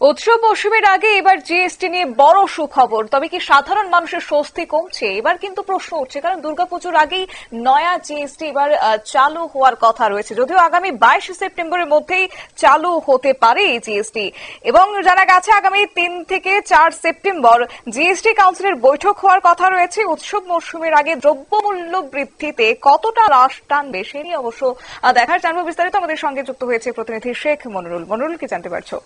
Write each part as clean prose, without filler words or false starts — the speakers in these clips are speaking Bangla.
উৎসব মৌসুমের আগে এবার জিএসটি নিয়ে বড় সুখবর। তবে কি সাধারণ মানুষের স্বস্তি কমছে? এবার কিন্তু প্রশ্ন উঠছে, কারণ দুর্গাপুজোর আগেই নয়া জিএসটি এবার চালু হওয়ার কথা রয়েছে। যদিও আগামী 22 সেপ্টেম্বরের মধ্যেই চালু হতে পারে এই জিএসটি, এবং জানা গেছে আগামী 3 থেকে 4 সেপ্টেম্বর জিএসটি কাউন্সিলের বৈঠক হওয়ার কথা রয়েছে। উৎসব মৌসুমের আগে দ্রব্যমূল্য বৃদ্ধিতে কতটা হ্রাস টানবে সে নিয়ে অবশ্য দেখার। জানবো বিস্তারিত, আমাদের সঙ্গে যুক্ত হয়েছে প্রতিনিধি শেখ মনিরুল। মনিরুল, কি জানতে পারছো?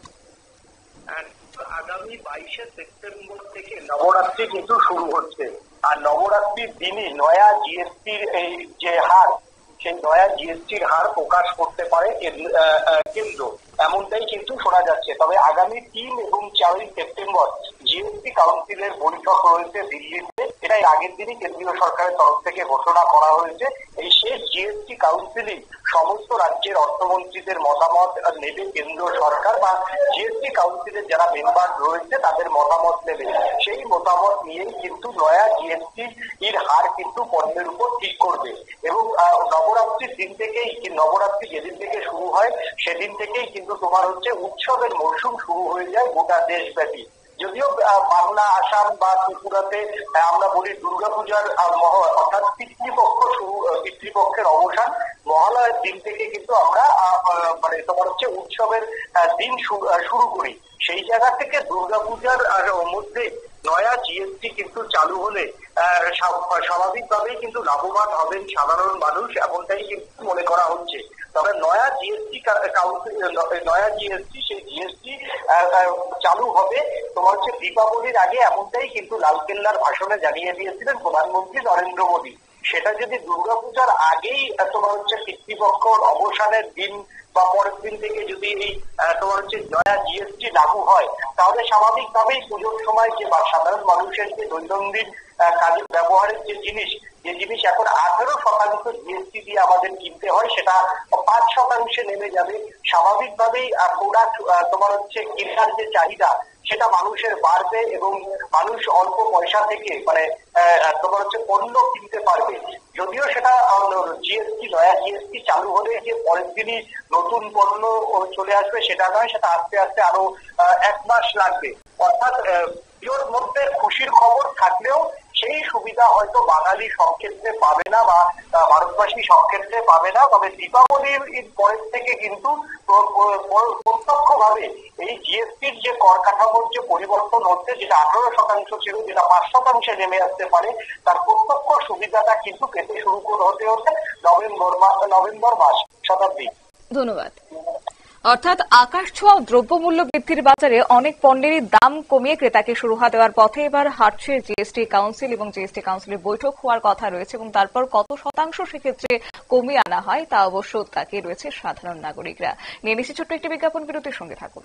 আগামী 22 সেপ্টেম্বর থেকে নবরাত্রি কিন্তু শুরু হচ্ছে, আর নবরাত্রির দিনই নয়া জিএসটির এই যে হার, সেই নয়া জিএসটির হার প্রকাশ করতে পারে কেন্দ্র, এমনটাই কিন্তু শোনা যাচ্ছে। তবে আগামী 3 এবং 4 সেপ্টেম্বর জিএসটি কাউন্সিলের বৈঠক রয়েছে দিল্লিতে। এটাই আগের দিনই কেন্দ্রীয় সরকারের তরফ থেকে ঘোষণা করা হয়েছে। এই শেষ জিএসটি কাউন্সিলই সমস্ত রাজ্যের অর্থমন্ত্রীদের মতামত নেবে কেন্দ্র সরকার, বা জিএসটি কাউন্সিলের যারা মেম্বার রয়েছে তাদের মতামত নেবে। সেই মতামত নিয়েই কিন্তু নয়া জিএসটি এর হার কিন্তু পণ্যের উপর ঠিক করবে। এবং নবরাত্রির দিন থেকেই, নবরাত্রি যেদিন থেকে শুরু হয় সেদিন থেকেই কিন্তু তোমার হচ্ছে উৎসবের মরশুম শুরু হয়ে যায় গোটা দেশব্যাপী। যদিও বাংলা, আসাম বা ত্রিপুরাতে আমরা বলি দুর্গাপূজার অর্থাৎ পিতৃপক্ষের অবসান মহালয়ের দিন থেকে কিন্তু আমরা মানে তোমার হচ্ছে উৎসবের দিন শুরু করি। সেই জায়গা থেকে দুর্গাপূজার মধ্যে নয়া জিএসটি কিন্তু চালু হলে স্বাভাবিকভাবেই কিন্তু লাভবান হবেন সাধারণ মানুষ, এমনটাই কিন্তু মনে করা হচ্ছে। তবে নয়া জিএসটি সেই জিএসটি চালু হবে তোমার হচ্ছে দীপাবলির আগে, এমনটাই কিন্তু লালকেল্লার ভাষণে জানিয়ে দিয়েছিলেন প্রধানমন্ত্রী নরেন্দ্র মোদী। সেটা যদি দুর্গাপূজার আগেই তোমার হচ্ছে পিতৃপক্ষ অবসানের দিন বা পরের দিন থেকে যদি এই তোমার হচ্ছে নয়া জিএসটি লাগু হয়, তাহলে স্বাভাবিকভাবেই পুজোর সময় যে সাধারণ মানুষের যে দৈনন্দিন কাজে ব্যবহারের যে জিনিস এখন 18% জিএসটি দিয়ে আমাদের কিনতে হয়, সেটা 5% নেমে যাবে। স্বাভাবিকভাবেই প্রোডাক্ট তোমার হচ্ছে কেনার যে চাহিদা সেটা মানুষের বাড়বে, এবং মানুষ অল্প পয়সা থেকে মানে তোমার হচ্ছে পণ্য কিনতে পারবে। যদিও সেটা নয়া জিএসটি চালু হলে যে পরের দিনই নতুন পণ্য চলে আসবে সেটা নয়, সেটা আস্তে আস্তে আরো 1 মাস লাগবে। অর্থাৎ পুজোর মধ্যে খুশির খবর থাকলেও সেই সুবিধা হয়তো বাঙালি সব ক্ষেত্রে পাবে না, বা ভারতবাসী সব ক্ষেত্রে পাবে না। তবে দীপাবলির পরের থেকে কিন্তু প্রত্যক্ষভাবে এই জিএসটির যে কর কাঠামোর যে পরিবর্তন হচ্ছে, যেটা 18% ছিল, যেটা 5% নেমে আসতে পারে, তার প্রত্যক্ষ সুবিধাটা কিন্তু পেতে শুরু হতে নভেম্বর মাস শতাব্দী। ধন্যবাদ। অর্থাৎ আকাশ ছোঁয়া দ্রব্যমূল্য বৃদ্ধির বাজারে অনেক পণ্যেরই দাম কমিয়ে ক্রেতাকে সুরাহা দেওয়ার পথে এবার হাঁটছে জিএসটি কাউন্সিল, এবং জিএসটি কাউন্সিলের বৈঠক হওয়ার কথা রয়েছে, এবং তারপর কত শতাংশ সেক্ষেত্রে কমিয়ে আনা হয় তা অবশ্য তাকিয়ে রয়েছে সাধারণ নাগরিকরা। নিয়ে নিচ্ছি ছোট্ট একটি বিজ্ঞাপন বিরতির, সঙ্গে থাকুন।